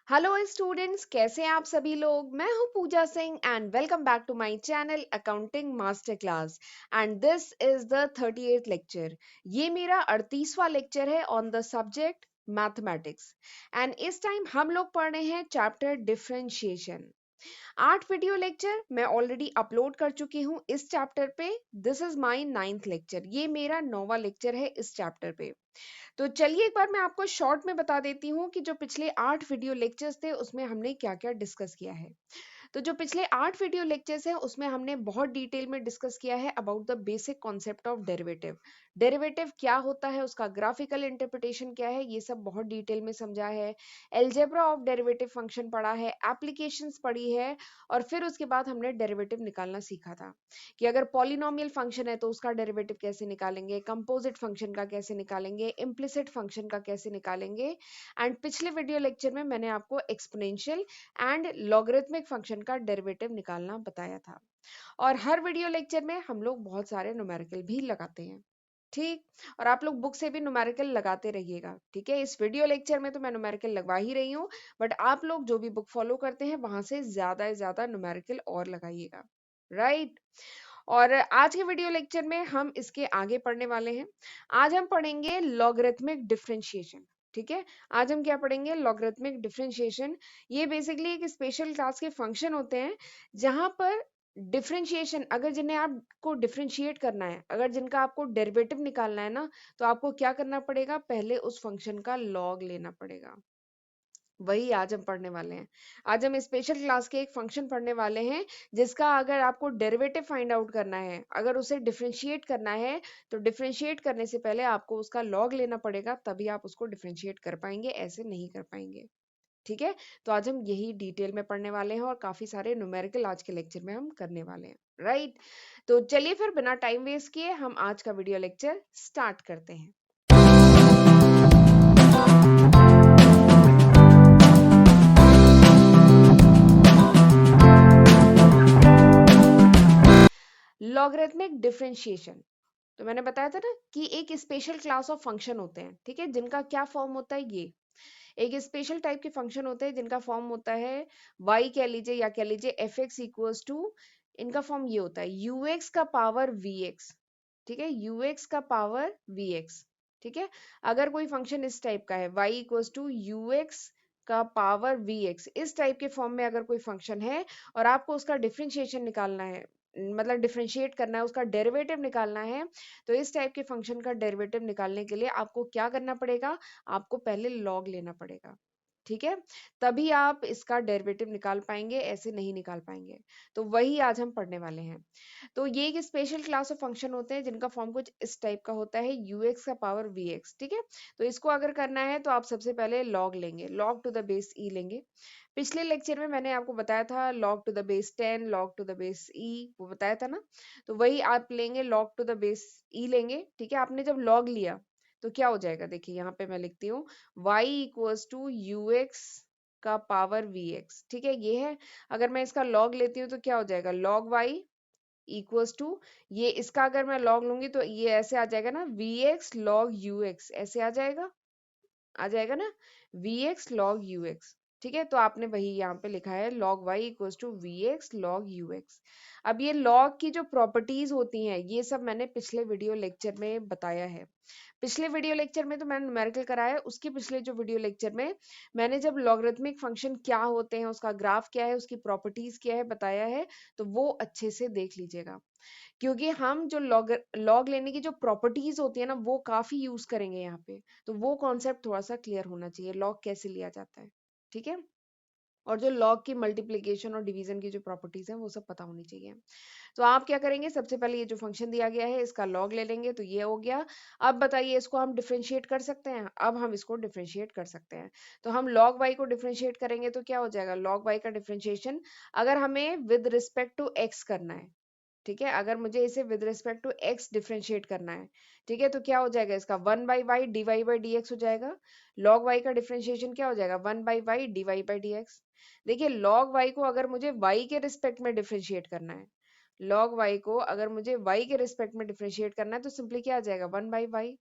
Hello students, कैसे हैं आप सभी लोग। मैं हूं Pooja Singh and welcome back to my channel accounting master class. And this is the 38th lecture. ये मेरा 38वां लेक्चर है on the subject mathematics. And इस टाइम हम लोग पढ़ रहे हैं चैप्टर डिफरेंशिएशन। 8 वीडियो लेक्चर मैं ऑलरेडी अपलोड कर चुकी हूँ इस चैप्टर पे। This is my 9th lecture. ये मेरा 9वां लेक्चर है इस चैप्टर पे। तो चलिए एक बार मैं आपको शॉर्ट में बता देती हूँ कि जो पिछले 8 वीडियो लेक्चर्स थे उसमें हमने क्या क्या डिस्कस किया है। तो जो पिछले 8 वीडियो लेक्चर्स हैं उसमें हमने बहुत डिटेल में डिस्कस किया है about the basic concept of derivative. Derivative क्या होता है, उसका ग्राफिकल इंटरप्रिटेशन क्या है, ये सब बहुत डिटेल में समझा है। एल्जेब्रा ऑफ डेरिवेटिव फंक्शन पढ़ा है, एप्लीकेशंस पढ़ी है, और फिर उसके बाद हमने डेरिवेटिव निकालना सीखा था कि अगर पॉलिनोमियल फंक्शन है तो उसका डेरिवेटिव कैसे निकालेंगे, कंपोजिट फंक्शन का कैसे निकालेंगे, इम्प्लिसिट फंक्शन का कैसे निकालेंगे। एंड पिछले वीडियो लेक्चर में मैंने आपको एक्सपोनेंशियल एंड लॉगरिथमिक फंक्शन का डेरिवेटिव निकालना बताया था। और हर वीडियो लेक्चर में हम लोग बहुत सारे न्यूमेरिकल भी लगाते हैं। ठीक। और आप लोग बुक से भी न्यूमेरिकल लगाते रहिएगा, ठीक है। इस वीडियो लेक्चर में तो मैं न्यूमेरिकल लगवा ही रही हूँ, बट आप लोग जो भी बुक फॉलो करते हैं वहां से ज्यादा न्यूमेरिकल और लगाइएगा। राइट। और आज के वीडियो लेक्चर में हम इसके आगे पढ़ने वाले हैं। आज हम पढ़ेंगे लॉगरिथमिक डिफरेंशिएशन। ठीक है। आज हम क्या पढ़ेंगे, लॉगरिथमिक डिफरेंशिएशन। ये बेसिकली एक स्पेशल क्लास के फंक्शन होते हैं जहां पर डिफरेंशिएशन, अगर जिन्हें आपको डिफरेंशिएट करना है, अगर जिनका आपको डेरिवेटिव निकालना है ना, तो आपको क्या करना पड़ेगा, पहले उस फंक्शन का लॉग लेना पड़ेगा। वही आज हम पढ़ने वाले हैं। आज हम स्पेशल क्लास के एक फंक्शन पढ़ने वाले हैं जिसका अगर आपको डेरिवेटिव फाइंड आउट करना है, अगर उसे डिफरेंशिएट करना है, तो डिफरेंशिएट करने से पहले आपको उसका लॉग लेना पड़ेगा, तभी आप उसको डिफरेंशिएट कर पाएंगे, ऐसे नहीं कर पाएंगे। ठीक है। तो आज हम यही डिटेल में पढ़ने वाले हैं और काफी सारे न्यूमेरिकल आज के लेक्चर में हम करने वाले हैं। राइट। तो चलिए फिर बिना टाइम वेस्ट किए हम आज का वीडियो लेक्चर स्टार्ट करते हैं। Logarithmic differentiation. तो मैंने बताया था ना कि एक स्पेशल क्लास ऑफ फंक्शन होते हैं, ठीक है, जिनका क्या फॉर्म होता है। ये एक स्पेशल टाइप के फंक्शन होते हैं जिनका फॉर्म होता है y कह लीजिए या कह लीजिए एफ एक्स इक्वल्स टू, इनका फॉर्म ये होता है यू एक्स का पावर वी एक्स। ठीक है, यू एक्स का पावर वी एक्स। ठीक है। अगर कोई फंक्शन इस टाइप का है y equals to u x का पावर वी एक्स, इस टाइप के फॉर्म में अगर कोई फंक्शन है और आपको उसका डिफरेंशिएशन निकालना है, मतलब डिफरेंशिएट करना है, उसका डेरिवेटिव निकालना है, तो इस टाइप के फंक्शन का डेरिवेटिव निकालने के लिए आपको क्या करना पड़ेगा, आपको पहले लॉग लेना पड़ेगा। ठीक है। तभी आप इसका डेरिवेटिव निकाल पाएंगे, ऐसे नहीं निकाल पाएंगे। तो वही आज हम पढ़ने वाले हैं। तो ये एक स्पेशल क्लास ऑफ फंक्शन होते हैं जिनका फॉर्म कुछ इस टाइप का होता है, यू एक्स का पावर वी एक्स। ठीक है। तो इसको अगर करना है तो आप सबसे पहले लॉग लेंगे, log to the base e लेंगे। पिछले लेक्चर में मैंने आपको बताया था log to the base 10, log to the base e, वो बताया था ना। तो वही आप लेंगे, log to the base e लेंगे। ठीक है। आपने जब लॉग लिया तो क्या हो जाएगा, देखिए यहाँ पे मैं लिखती हूँ y equals to u x का पावर वी एक्स। ठीक है, ये है। अगर मैं इसका लॉग लेती हूँ तो क्या हो जाएगा, लॉग y इक्वल्स टू, ये इसका अगर मैं लॉग लूंगी तो ये ऐसे आ जाएगा ना, v x log u x, ऐसे आ जाएगा ना, v x log u x. ठीक है। तो आपने वही यहाँ पे लिखा है log y equals to v x log u x. अब ये लॉग की जो प्रॉपर्टीज होती हैं ये सब मैंने पिछले वीडियो लेक्चर में बताया है। पिछले वीडियो लेक्चर में तो मैंने न्यूमेरिकल कराया है, उसके पिछले जो वीडियो लेक्चर में मैंने जब लॉगरिथमिक फंक्शन क्या होते हैं, उसका ग्राफ क्या है, उसकी प्रॉपर्टीज क्या है बताया है, तो वो अच्छे से देख लीजिएगा। क्योंकि हम जो लॉग लॉग लेने की जो प्रॉपर्टीज होती है ना वो काफी यूज करेंगे यहाँ पे। तो वो कॉन्सेप्ट थोड़ा सा क्लियर होना चाहिए, लॉग कैसे लिया जाता है। ठीक है। और जो लॉग की मल्टीप्लिकेशन और डिवीजन की जो प्रॉपर्टीज हैं वो सब पता होनी चाहिए। तो आप क्या करेंगे, सबसे पहले ये जो फंक्शन दिया गया है इसका लॉग ले लेंगे, तो ये हो गया। अब बताइए इसको हम डिफरेंशिएट कर सकते हैं, अब हम इसको डिफरेंशिएट कर सकते हैं। तो हम log y को डिफरेंशिएट करेंगे तो क्या हो जाएगा, log y का डिफरेंशिएशन अगर हमें विद रिस्पेक्ट टू x करना है, ठीक है, अगर मुझे इसे with respect to x differentiate करना है, ठीक है, तो क्या हो जाएगा, इसका 1/y dy बाई dx हो जाएगा। log y का डिफरेंशिएशन क्या हो जाएगा, 1/y dy बाई dx। देखिए log y को अगर मुझे y के रिस्पेक्ट में डिफरेंशिएट करना है, log y को अगर मुझे y के रिस्पेक्ट में डिफरेंशिएट करना है तो सिंपली क्या आ जाएगा, 1/y।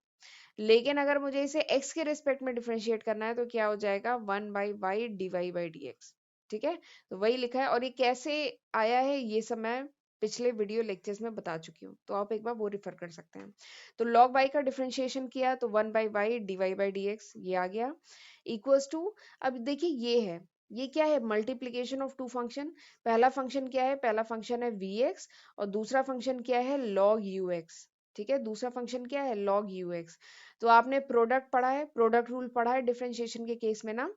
लेकिन अगर मुझे इसे x के रिस्पेक्ट में डिफरेंशिएट करना है तो क्या हो जाएगा, 1/y dy/dx। ठीक है, तो वही लिखा है। और ये कैसे आया है ये सब मैं पिछले वीडियो लेक्चर्स में बता चुकी हूँ, तो आप एक बार वो रेफर कर सकते हैं। तो log y का डिफरेंशिएशन किया तो 1/y dy/dx ये आ गया, इक्वल्स टू, अब देखिए ये है, ये क्या है, मल्टीप्लीकेशन ऑफ टू फंक्शन। पहला फंक्शन क्या है, पहला फंक्शन है vx और दूसरा फंक्शन क्या है, log ux। ठीक है, दूसरा फंक्शन क्या है, log ux। तो आपने प्रोडक्ट पढ़ा है, प्रोडक्ट रूल पढ़ा है डिफरेंशिएशन के केस में ना,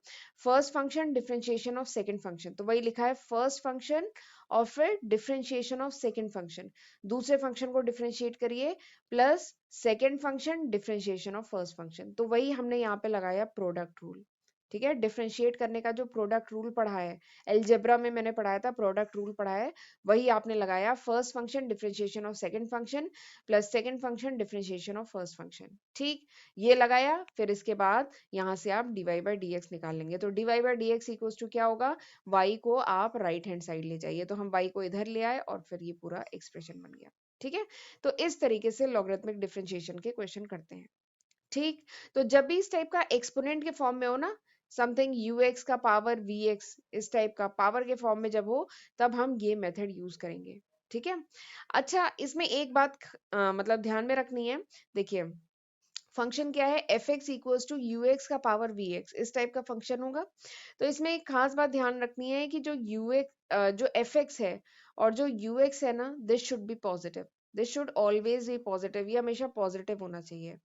first function differentiation of second function, तो वही लिखा है फर्स्ट फंक्शन और फिर डिफरेंशिएशन ऑफ सेकंड फंक्शन, दूसरे फंक्शन को डिफरेंशिएट करिए plus second function differentiation of first function, तो वही हमने यहाँ पे लगाया प्रोडक्ट रूल। ठीक है, डिफरेंशिएट करने का जो प्रोडक्ट रूल पढ़ा है, एलजेब्रा में मैंने पढ़ाया था, प्रोडक्ट रूल पढ़ा है, वही आपने लगाया, first function differentiation of second function plus second function differentiation of first function. ठीक, ये लगाया, फिर इसके बाद यहाँ से आप dy/dx निकाल लेंगे, तो dy/dx इक्वल्स टू क्या होगा, y को आप राइट हैंड साइड ले जाइए, तो हम y को इधर ले आए और फिर ये पूरा एक्सप्रेशन बन गया। ठीक है, तो इस तरीके से लॉगरिथमिक डिफरेंशिएशन के क्वेश्चन करते हैं। ठीक, तो जब भी इस टाइप का एक्सपोनेंट के फॉर्म में हो ना, समथिंग ux का पावर vx, इस टाइप का पावर के फॉर्म में जब हो, तब हम ये मेथड यूज करेंगे। ठीक है, अच्छा इसमें एक बात मतलब ध्यान में रखनी है, देखिए फंक्शन क्या है, f x equals to u x का पावर वी एक्स, इस टाइप का फंक्शन होगा। तो इसमें एक खास बात ध्यान रखनी है कि जो यू एक्स जो एफ एक्स है और जो यू एक्स है ना, this should be positive, this should always be positive, ये हमेशा पॉजिटिव होना चाहिए।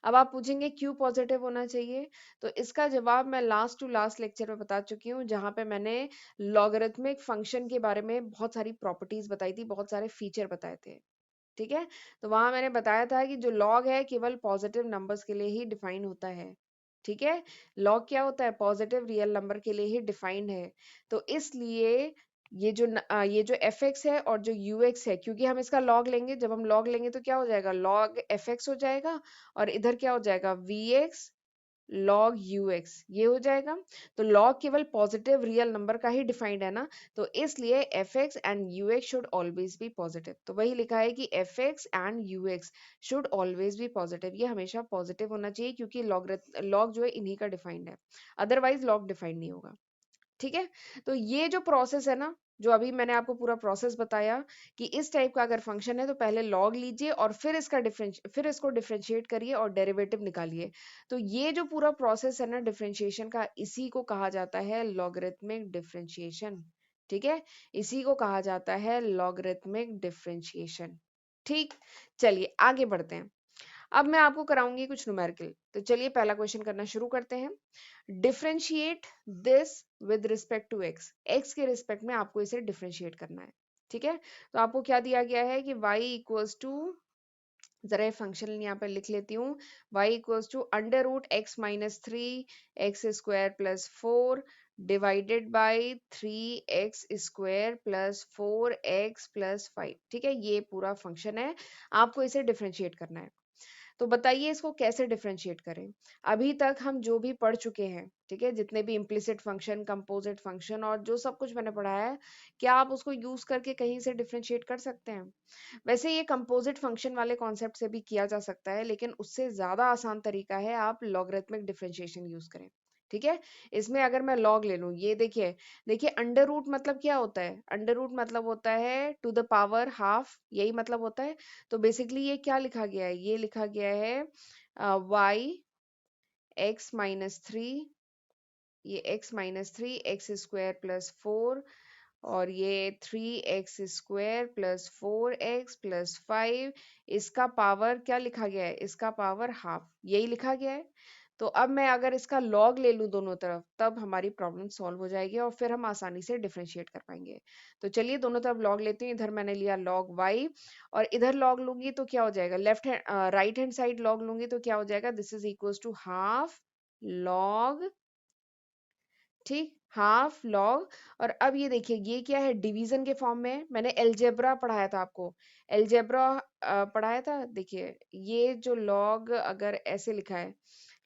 अब आप पूछेंगे क्यों पॉजिटिव होना चाहिए, तो इसका जवाब मैं लास्ट टू लास्ट लेक्चर में बता चुकी हूँ, जहां पे मैंने लॉगरिथमिक फंक्शन के बारे में बहुत सारी प्रॉपर्टीज बताई थी, बहुत सारे फीचर बताए थे। ठीक है, तो वहां मैंने बताया था कि जो लॉग है केवल पॉजिटिव नंबर्स के लिए ही डिफाइन होता है। ठीक है, लॉग क्या होता है, पॉजिटिव रियल नंबर के लिए ही डिफाइंड है। तो इसलिए ये जो एफ एक्स है और जो यू एक्स है, क्योंकि हम इसका लॉग लेंगे, जब हम लॉग लेंगे तो क्या हो जाएगा, लॉग एफ एक्स हो जाएगा और इधर क्या हो जाएगा, वी एक्स log ux, ये हो जाएगा। तो log केवल पॉजिटिव रियल नंबर का ही डिफाइंड है ना, तो इसलिए fx and ux should always be positive, तो वही लिखा है कि fx and ux should always be positive, ये हमेशा पॉजिटिव होना चाहिए, क्योंकि log जो है इन्हीं का डिफाइंड है, अदरवाइज log डिफाइंड नहीं होगा। ठीक है, तो ये जो प्रोसेस है ना, जो अभी मैंने आपको पूरा प्रोसेस बताया कि इस टाइप का अगर फंक्शन है तो पहले लॉग लीजिए और फिर इसको डिफरेंशिएट करिए और डेरिवेटिव निकालिए। तो ये जो पूरा प्रोसेस है ना डिफरेंशिएशन का, इसी को कहा जाता है लॉगरिथमिक डिफरेंशिएशन। ठीक है, इसी को कहा जाता है लॉगरिथमिक डिफरेंशिएशन। ठीक, चलिए आगे बढ़ते हैं। अब मैं आपको कराऊंगी कुछ न्यूमेरिकल, तो चलिए पहला क्वेश्चन करना शुरू करते हैं। Differentiate this with respect to x, x के रिस्पेक्ट में आपको इसे डिफरेंशिएट करना है। ठीक है, तो आपको क्या दिया गया है कि y इक्वल्स टू, जरा ये फंक्शन यहाँ पे लिख लेती हूँ, y equals to under root x minus three x square plus four divided by three x square plus four x plus five. ठीक है, ये पूरा फंक्शन है, आपको इसे डिफरेंशिएट करना है। तो बताइए इसको कैसे डिफरेंशिएट करें। अभी तक हम जो भी पढ़ चुके हैं, ठीक है, जितने भी इम्प्लिसिट फंक्शन, कंपोजिट फंक्शन और जो सब कुछ मैंने पढ़ाया है, क्या आप उसको यूज करके कहीं से डिफरेंशिएट कर सकते हैं। वैसे ये कंपोजिट फंक्शन वाले कॉन्सेप्ट से भी किया जा सकता है, लेकिन उससे ज्यादा आसान तरीका है आप लॉगरिथमिक डिफरेंशिएशन यूज करें। ठीक है, इसमें अगर मैं लॉग ले लूं, ये देखिए, देखिए अंडर रूट मतलब क्या होता है, अंडर रूट मतलब होता है टू द पावर हाफ, यही मतलब होता है। तो बेसिकली ये क्या लिखा गया है, ये लिखा गया है y एक्स माइनस थ्री, ये x minus three x square plus four और ये three x square plus four x plus five, इसका पावर क्या लिखा गया है, इसका पावर हाफ, यही लिखा गया है। तो अब मैं अगर इसका लॉग ले लूं दोनों तरफ, तब हमारी प्रॉब्लम सॉल्व हो जाएगी और फिर हम आसानी से डिफरेंशिएट कर पाएंगे। तो चलिए दोनों तरफ लॉग लेते हैं, इधर मैंने लिया लॉग y और इधर लॉग लूंगी तो क्या हो जाएगा, left hand right hand side log लूंगी तो क्या हो जाएगा, this is equals to half log, ठीक, हाफ लॉग। और अब ये देखिए ये क्या है, डिवीजन के फॉर्म में है। मैंने एलजेब्रा पढ़ाया था आपको, एलजेब्रा पढ़ाया था, देखिए ये जो लॉग अगर ऐसे लिखा है,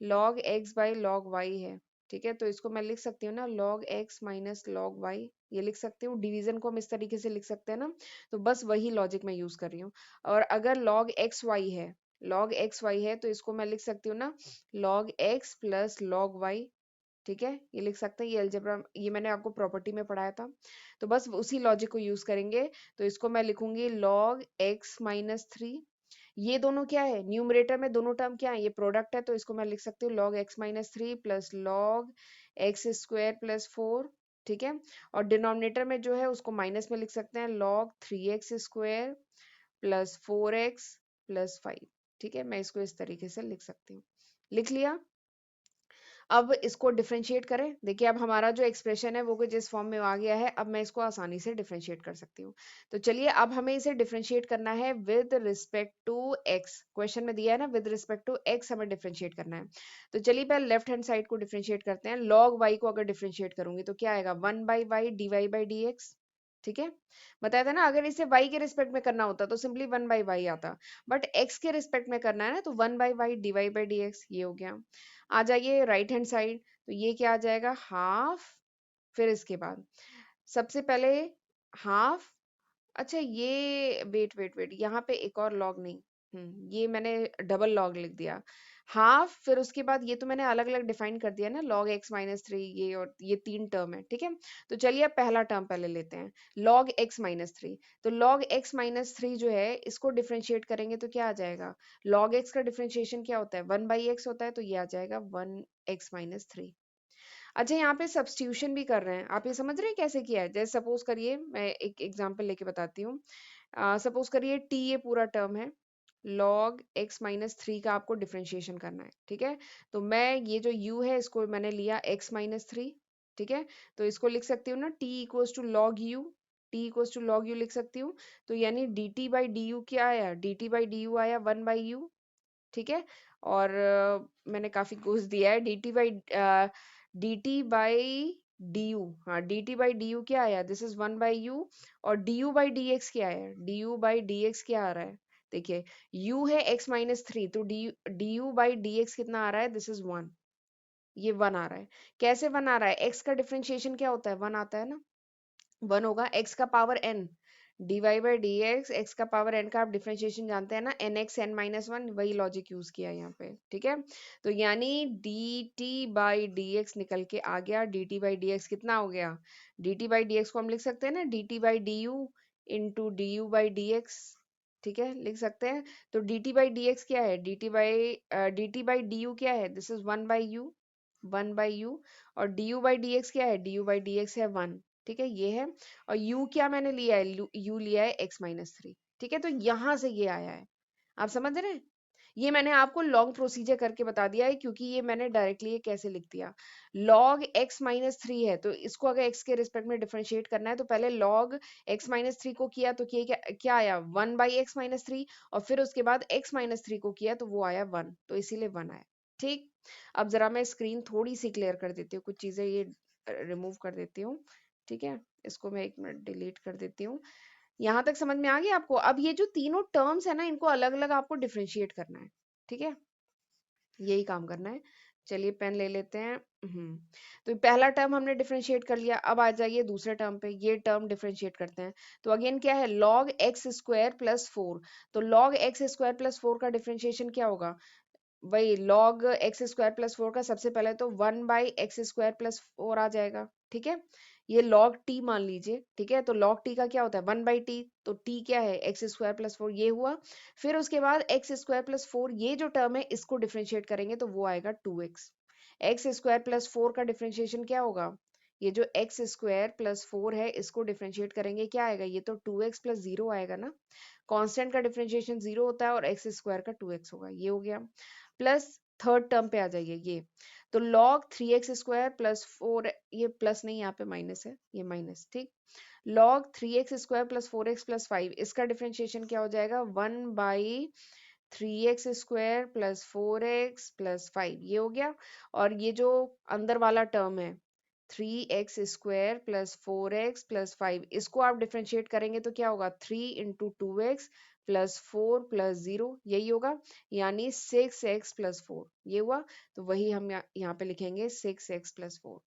log x by log y है। ठीक है, तो इसको मैं लिख सकती हूँ ना, log x minus log y, ये लिख सकती हूँ, डिवीजन को हम इस तरीके से लिख सकते हैं ना। तो बस वही लॉजिक मैं यूज कर रही हूँ। और अगर लॉग एक्स वाई है, लॉग एक्स वाई है तो इसको मैं लिख सकती हूँ ना log x plus log y, ठीक है, ये लिख सकते हैं। ये अलजेब्रा, ये मैंने आपको प्रॉपर्टी में पढ़ाया था, तो बस उसी लॉजिक को यूज करेंगे। तो इसको मैं लिखूंगी log x माइनस थ्री। ये दोनों क्या है, न्यूमरेटर में दोनों टर्म क्या है, ये प्रोडक्ट है, तो इसको मैं लिख सकती हूँ log x minus three plus log x square plus four, ठीक है। और डिनोमिनेटर में जो है उसको माइनस में लिख सकते हैं log three x square plus four x plus five, ठीक है। मैं इसको इस तरीके से लिख सकती हूँ। लिख लिया। अब इसको डिफरेंशिएट करें। देखिए अब हमारा जो एक्सप्रेशन है वो कुछ इस फॉर्म में आ गया है। अब मैं इसको आसानी से डिफरेंशिएट कर सकती हूँ। तो चलिए अब हमें इसे डिफरेंशिएट करना है with respect to x. Question में दिया है ना विद रिस्पेक्ट टू एक्स हमें डिफरेंशिएट करना है। तो चलिए पहले लेफ्ट हैंड साइड को डिफरेंशिएट करते हैं। लॉग वाई को अगर डिफरेंशिएट करूंगी तो क्या आएगा, one by y d y by d x, ठीक है। बताया था ना अगर इसे y के रिस्पेक्ट में करना होता तो सिंपली वन बाई वाई आता, बट x के रिस्पेक्ट में करना है ना तो one by y d y by d x, ये हो गया। आ जाइए राइट हैंड साइड, तो ये क्या आ जाएगा, हाफ, फिर इसके बाद सबसे पहले हाफ, अच्छा ये वेट वेट वेट, यहाँ पे एक और लॉग नहीं, ये मैंने डबल लॉग लिख दिया। हाफ, फिर उसके बाद ये तो मैंने अलग अलग डिफाइन कर दिया ना, लॉग एक्स माइनस थ्री, ये और ये तीन टर्म है, ठीक है। तो चलिए अब पहला टर्म पहले लेते हैं, लॉग एक्स माइनस थ्री। तो लॉग एक्स माइनस थ्री जो है इसको डिफरेंशिएट करेंगे तो क्या आ जाएगा, लॉग एक्स का डिफरेंशिएशन क्या होता है, वन बाई एक्स होता है, तो ये आ जाएगा वन एक्स माइनस थ्री। अच्छा यहाँ पे सब्स्टिट्यूशन भी कर रहे हैं, आप ये समझ रहे हैं कैसे किया है। जैसे सपोज करिए मैं एक एग्जांपल लेके बताती हूँ। सपोज करिए टी ये पूरा टर्म है, log x माइनस थ्री का आपको डिफरेंशिएशन करना है, ठीक है। तो मैं ये जो u है इसको मैंने लिया x माइनस थ्री, ठीक है। तो इसको लिख सकती हूँ ना t equals to log u, t equals to log u लिख सकती हूँ। तो यानी dt बाई डी यू क्या आया, dt बाई डी यू आया वन बाई यू, ठीक है। और मैंने काफी घूस दिया है, dt बाई du, हाँ dt बाई du क्या आया, this is one by u. और du बाई dx क्या है, du बाई dx क्या आ रहा है, देखिए u है x माइनस थ्री, तो du बाई dx कितना आ रहा है, दिस इज वन, ये वन आ रहा है। कैसे वन आ रहा है, x का डिफरेंशिएशन क्या होता है, वन आता है ना, वन होगा, x का power n, d y by d x, x का पावर n का आप डिफरेंशिएशन जानते हैं ना, n x n minus one, वही लॉजिक यूज किया है यहाँ पे, ठीक है। तो यानी d t by d x निकल के आ गया, d t by d x कितना हो गया, d t by d x को हम लिख सकते हैं ना d t by d you into d u by d x, ठीक है, लिख सकते हैं। तो d t by d x क्या है, d t by d u क्या है, this is one by u, one by u. और d u by d x क्या है, d u by d x है वन, ठीक है, ये है। और u क्या मैंने लिया है, u लिया है x माइनस थ्री, ठीक है। तो यहां से ये आया है, आप समझ रहे हैं। ये मैंने आपको लॉन्ग प्रोसीजर करके बता दिया है, क्योंकि ये मैंने डायरेक्टली ये कैसे लिख दिया, log x माइनस थ्री है तो इसको अगर x के रिस्पेक्ट में डिफरेंशिएट करना है तो पहले log x माइनस थ्री को किया तो क्या क्या आया, one by x minus three, और फिर उसके बाद x माइनस थ्री को किया तो वो आया वन, तो इसीलिए वन आया, ठीक। अब जरा मैं स्क्रीन थोड़ी सी क्लियर कर देती हूँ, कुछ चीजें ये रिमूव कर देती हूँ, ठीक है। इसको मैं एक मिनट डिलीट कर देती हूँ। यहाँ तक समझ में आ गया आपको। अब ये जो तीनों टर्म्स है ना इनको अलग अलग आपको डिफरेंशिएट करना है, ठीक है, यही काम करना है। चलिए पेन ले लेते हैं। तो पहला टर्म हमने डिफरेंशिएट कर लिया, अब आ जाइए दूसरे टर्म पे, ये टर्म डिफरेंशिएट करते हैं। तो अगेन क्या है, log x square plus four. तो log x square plus four का डिफरेंशिएशन क्या होगा, वही log x square plus four का सबसे पहले तो one by x square plus four आ जाएगा, ठीक है। ये log t मान लीजिए, ठीक है। तो log t का क्या होता है, वन बाई टी, तो t क्या है, एक्स स्क्वायर प्लस फोर, ये हुआ। फिर उसके बाद एक्स स्क्वायर प्लस फोर, ये जो टर्म है इसको डिफ्रेंशिएट करेंगे तो वो आएगा two x. X square plus four का डिफ्रेंशिएशन क्या होगा, ये जो एक्स स्क्वायर प्लस फोर है इसको डिफ्रेंशिएट करेंगे क्या आएगा, ये तो टू एक्स प्लस जीरो आएगा ना, कांस्टेंट का डिफरेंशिएशन जीरो होता है और एक्स स्क्वायर का टू एक्स होगा, ये हो गया। प्लस थर्ड टर्म पे आ जाइए, ये तो log three x square plus four, ये प्लस नहीं यहाँ पे माइनस है, ये माइनस, ठीक। log three x square plus four x plus five, इसका डिफरेंशिएशन क्या हो जाएगा, one by three x square plus four x plus five, ये हो गया। और ये जो अंदर वाला टर्म है three x square plus four x plus five, इसको आप डिफ्रेंशिएट करेंगे तो क्या होगा, three into two x plus four plus zero, यही होगा, यानी सिक्स एक्स प्लस फोर, ये हुआ। तो वही हम यहाँ पे लिखेंगे सिक्स एक्स प्लस फोर,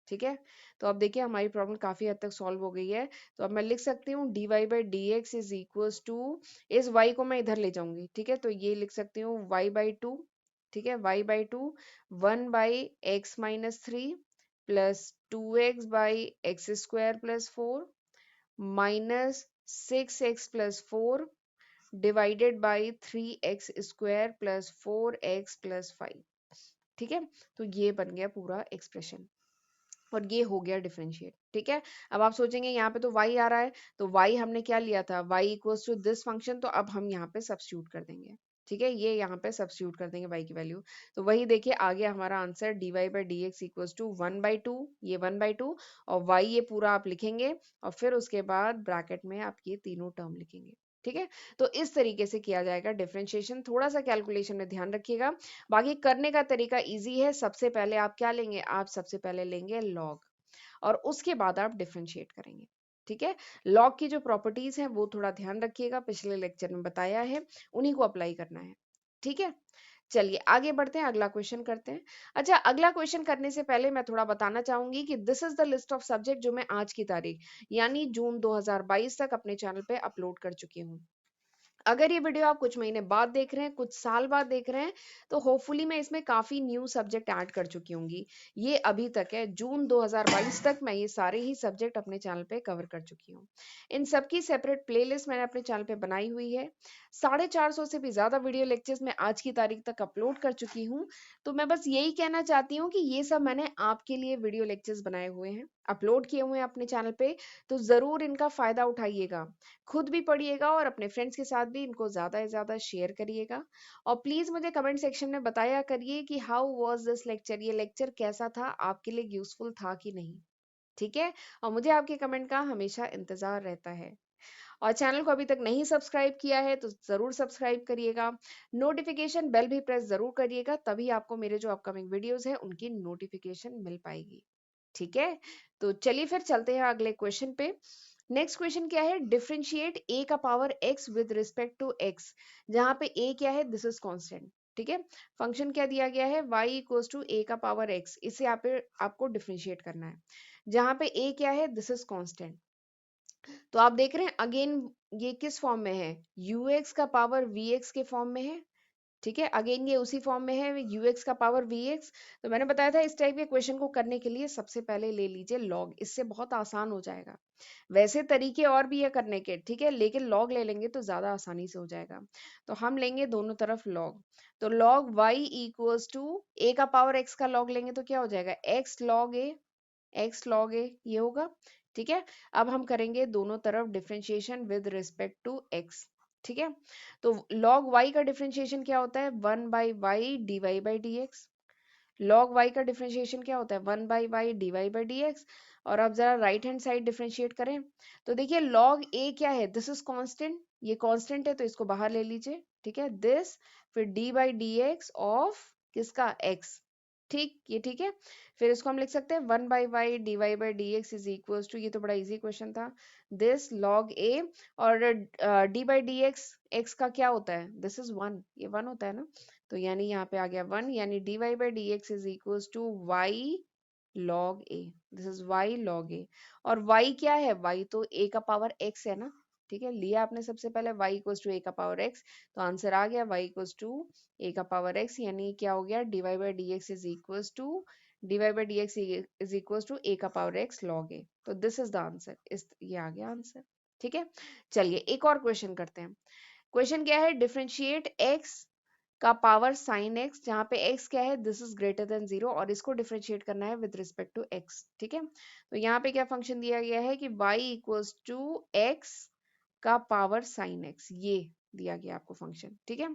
ठीक है, तो अब देखिए हमारी प्रॉब्लम काफी हद तक सॉल्व हो गई है। तो अब मैं लिख सकती हूँ dy by d x is equals to, इस y को मैं इधर ले जाऊंगी, ठीक है, तो ये लिख सकती हूँ y बाई टू, ठीक है, y by two 1/x-3 plus 2x by x square plus 4 minus 6x plus 4 divided by 3x square plus 4x plus 5। ठीक है, तो ये बन गया पूरा एक्सप्रेशन और ये हो गया डिफरेंशिएट। ठीक है, अब आप सोचेंगे यहाँ पे तो y आ रहा है, तो y हमने क्या लिया था, y equals to this function, तो अब हम यहाँ पे सब्स्टिट्यूट कर देंगे। ठीक है, ये यहाँ पे सब्स्टिट्यूट कर देंगे y की वैल्यू, तो वही देखिए आ गया हमारा answer dy by d x equals to 1/2, ये 1/2 और y ये पूरा आप लिखेंगे और फिर उसके बाद ब्रैकेट में आप ये तीनों टर्म लिखेंगे। ठीक है, तो इस तरीके से किया जाएगा डिफरेंशिएशन। थोड़ा सा कैलकुलेशन में ध्यान रखिएगा, बाकी करने का तरीका इजी है। सबसे पहले आप क्या लेंगे, आप सबसे पहले लेंगे लॉग और उसके बाद आप डिफरेंशिएट करेंगे। ठीक है, लॉग की जो प्रॉपर्टीज हैं वो थोड़ा ध्यान रखिएगा, पिछले लेक्चर में बताया है, उन्हीं को अप्लाई करना है। ठीक है, चलिए आगे बढ़ते हैं, अगला क्वेश्चन करते हैं। अच्छा, अगला क्वेश्चन करने से पहले मैं थोड़ा बताना चाहूंगी कि this is the list of subject जो मैं आज की तारीख यानी जून 2022 तक अपने चैनल पे अपलोड कर चुकी हूँ। अगर ये वीडियो आप कुछ महीने बाद देख रहे हैं, कुछ साल बाद देख रहे हैं, तो होपफुली मैं इसमें काफी न्यू सब्जेक्ट ऐड कर चुकी होंगी। ये अभी तक है, जून 2022 तक मैं ये सारे ही सब्जेक्ट अपने चैनल पे कवर कर चुकी हूँ। इन सबकी सेपरेट प्लेलिस्ट मैंने अपने चैनल पे बनाई हुई है। 450 से भी ज्यादा वीडियो लेक्चर्स मैं आज की तारीख तक अपलोड कर चुकी हूँ। तो मैं बस यही कहना चाहती हूँ कि ये सब मैंने आपके लिए वीडियो लेक्चर्स बनाए हुए हैं, अपलोड किए हुए हैं अपने चैनल पे, तो जरूर इनका फायदा उठाइएगा, खुद भी पढ़िएगा और अपने फ्रेंड्स के साथ भी इनको ज़्यादा से ज़्यादा शेयर करिएगा। और प्लीज़ मुझे कमेंट सेक्शन में बताया करिए कि हाउ वाज दिस लेक्चर, ये लेक्चर कैसा था, आपके लिए यूजफुल था कि नहीं। ठीक है, और मुझे आपके कमेंट का हमेशा इंतजार रहता है। और चैनल को अभी तक नहीं सब्सक्राइब किया है तो जरूर सब्सक्राइब करिएगा, नोटिफिकेशन बेल भी प्रेस जरूर करिएगा, तभी आपको मेरे जो अपकमिंग वीडियोस हैं उनकी नोटिफिकेशन मिल पाएगी। ठीक है, तो चलिए फिर चलते हैं अगले क्वेश्चन पे। नेक्स्ट क्वेश्चन क्या है, डिफरेंशिएट a का power x with respect to x, जहां पे a क्या है, दिस इज कांस्टेंट। ठीक है, फंक्शन क्या दिया गया है, y इक्वल्स टू a का पावर x, इसे आपको डिफरेंशिएट करना है, जहां पे a क्या है, दिस इज कांस्टेंट। तो आप देख रहे हैं अगेन ये किस फॉर्म में है, ux का पावर vx के फॉर्म में है। ठीक है, अगेन ये उसी फॉर्म में है, ux का पावर vx। तो मैंने बताया था इस टाइप के क्वेश्चन को करने के लिए सबसे पहले ले लीजिए लॉग, इससे बहुत आसान हो जाएगा। वैसे तरीके और भी है करने के, ठीक है, लेकिन लॉग ले लेंगे तो ज्यादा आसानी से हो जाएगा। तो हम लेंगे दोनों तरफ लॉग, तो log y equals to a का पावर x का लॉग लेंगे तो क्या हो जाएगा, x log a, x log a ये होगा। ठीक है, अब हम करेंगे दोनों तरफ differentiation with respect to x। ठीक है, तो log y का डिफरेंशिएशन क्या होता है, 1/y dy by dx। log y का डिफरेंशिएशन क्या होता है, 1/y dy बाई dx। और अब जरा राइट हैंड साइड डिफरेंशिएट करें, तो देखिए log a क्या है, दिस इज कांस्टेंट, ये कांस्टेंट है तो इसको बाहर ले लीजिए। ठीक है, दिस फिर d बाई dx ऑफ किसका, x। ठीक, ये ठीक है, फिर इसको हम लिख सकते हैं 1/y dy by dx is equals to, ये तो बड़ा इजी क्वेश्चन था, दिस log a। और d बाई dx x का क्या होता है, दिस इज 1, ये 1 होता है ना, तो यानी यहाँ पे आ गया 1, यानी dy by dx is equals to y log a, this is y log a। और y क्या है, y तो a का पावर x है ना। ठीक है, लिया आपने सबसे पहले y इक्वल्स टू a का पावर x, तो आंसर आ गया y इक्वल्स टू a का पावर x, यानी क्या हो गया, dy by dx is equals to, dy by dx is equals to a का पावर x log a। तो दिस इज द आंसर, इस ये आ गया आंसर। ठीक है, चलिए एक और क्वेश्चन करते हैं। क्वेश्चन क्या है, डिफरेंशिएट x का पावर साइन x, जहां पे x क्या है, दिस इज ग्रेटर देन 0, और इसको डिफरेंशिएट करना है विद रिस्पेक्ट टू x। ठीक है, तो यहाँ पे क्या फंक्शन दिया गया है कि y इक्वल्स टू x का पावर साइन x, ये दिया गया आपको फंक्शन। ठीक है,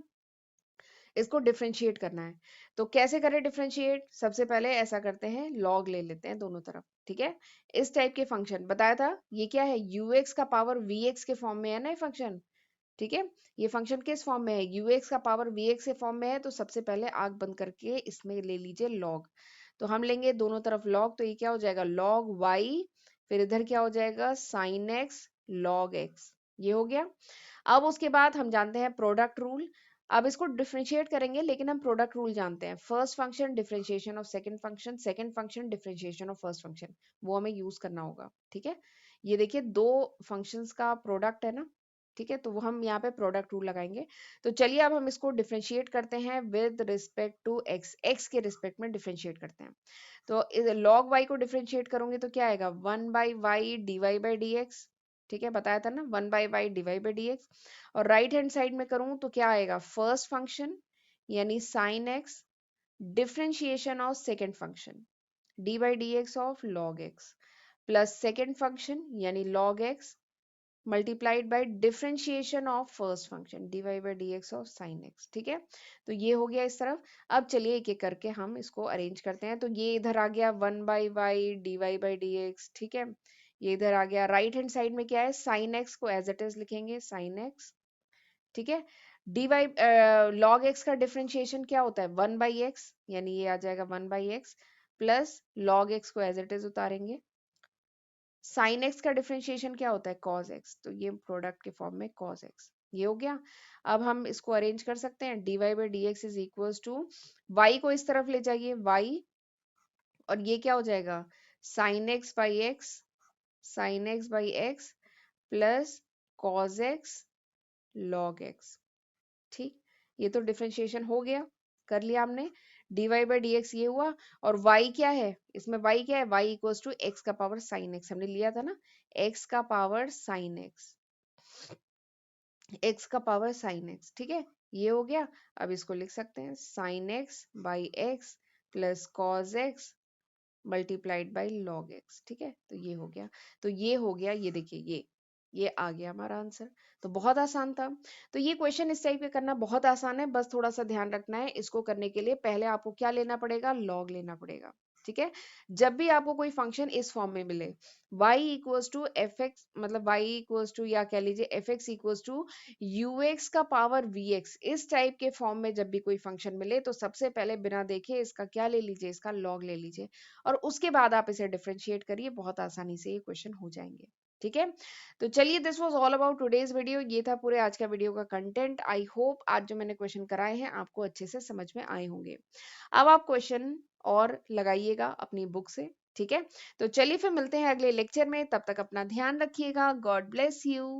इसको डिफरेंशिएट करना है, तो कैसे करें डिफरेंशिएट, सबसे पहले ऐसा करते हैं लॉग ले लेते हैं दोनों तरफ। ठीक है, इस टाइप के फंक्शन बताया था, ये क्या है, ux का पावर vx के फॉर्म में है ना ये फंक्शन। ठीक है, ये फंक्शन किस फॉर्म में है, ux का पावर vx के फॉर्म में है, तो सबसे पहले आग बंद करके इसमें ले लीजिए लॉग। तो हम लेंगे दोनों तरफ लॉग, तो ये क्या हो जाएगा, log y, फिर इधर क्या हो जाएगा, sin x log x, ये हो गया। अब उसके बाद हम जानते हैं प्रोडक्ट रूल, अब इसको डिफरेंशिएट करेंगे, लेकिन हम प्रोडक्ट रूल जानते हैं। First function differentiation of second function, second function differentiation of first function, वो हमें यूज करना होगा। ठीक है, ये देखिए दो फंक्शंस का प्रोडक्ट है ना। ठीक है, तो वो हम यहाँ पे प्रोडक्ट रूल लगाएंगे। तो चलिए अब हम इसको डिफरेंशिएट करते हैं with respect to x, x के रिस्पेक्ट में डिफरेंशिएट करते हैं। तो लॉग वाई को डिफरेंशिएट करूंगी तो क्या आएगा, 1/y dy by d x. ठीक है, बताया था ना, 1/y dy by d x. और राइट हैंड साइड में करूँ तो क्या आएगा, फर्स्ट फंक्शन यानी sine x differentiation of second function d by d x of log x plus second function यानी log x multiplied by differentiation of first function d y by d x of sine x. ठीक है, तो ये हो गया इस तरफ। अब चलिए एक एक करके हम इसको अरेंज करते हैं। तो ये इधर आ गया 1/y d y by d x. ठीक है, ये इधर आ गया। राइट हैंड साइड में क्या है, साइन एक्स को एज इट इज लिखेंगे, साइन एक्स। ठीक है, डी वाई लॉग एक्स का डिफरेंशिएशन क्या होता है, 1/x, यानी ये आ जाएगा 1/x प्लस लॉग एक्स को एज इट इज उतारेंगे। साइन एक्स का डिफरेंशिएशन क्या होता है, कॉस एक्स, तो ये प्रोडक्ट के फॉर्म में कॉस एक्स, ये हो गया। अब हम इसको अरेंज कर सकते हैं, d y by d x is equal to y को इस तरफ ले जाइए, वाई, और ये क्या हो जाएगा, sine x by x, sine x by x plus cos x log x. ठीक, ये तो डिफरेंशिएशन हो गया, कर लिया हमने। dy बाई डी एक्स ये हुआ, और y क्या है इसमें, y क्या है, y इक्वल्स टू एक्स का पावर साइन एक्स, हमने लिया था ना, x का पावर साइन एक्स, x का पावर साइन एक्स। ठीक है, ये हो गया। अब इसको लिख सकते हैं, sine x by x plus cos x multiplied by log x. ठीक है, तो ये हो गया। तो ये हो गया, ये देखिए ये आ गया हमारा आंसर। तो बहुत आसान था। तो ये क्वेश्चन इस टाइप के करना बहुत आसान है, बस थोड़ा सा ध्यान रखना है। इसको करने के लिए पहले आपको क्या लेना पड़ेगा, लॉग लेना पड़ेगा। ठीक है, जब भी आपको कोई फंक्शन इस फॉर्म में मिले, y equals to f x, मतलब y इक्वल्स टू, या कह लीजिए f x equals to u x का पावर वी एक्स, इस टाइप के फॉर्म में जब भी कोई फंक्शन मिले, तो सबसे पहले बिना देखे इसका क्या ले लीजिए, इसका लॉग ले लीजिए, और उसके बाद आप इसे डिफरेंशिएट करिए, बहुत आसानी से ये क्वेश्चन हो जाएंगे। ठीक है, तो चलिए, this was all about today's video. ये था पूरे आज का वीडियो का कंटेंट। आई होप आज जो मैंने क्वेश्चन कराए हैं आपको अच्छे से समझ में आए होंगे। अब आप क्वेश्चन और लगाइएगा अपनी बुक से। ठीक है, तो चलिए फिर मिलते हैं अगले लेक्चर में, तब तक अपना ध्यान रखिएगा। God bless you.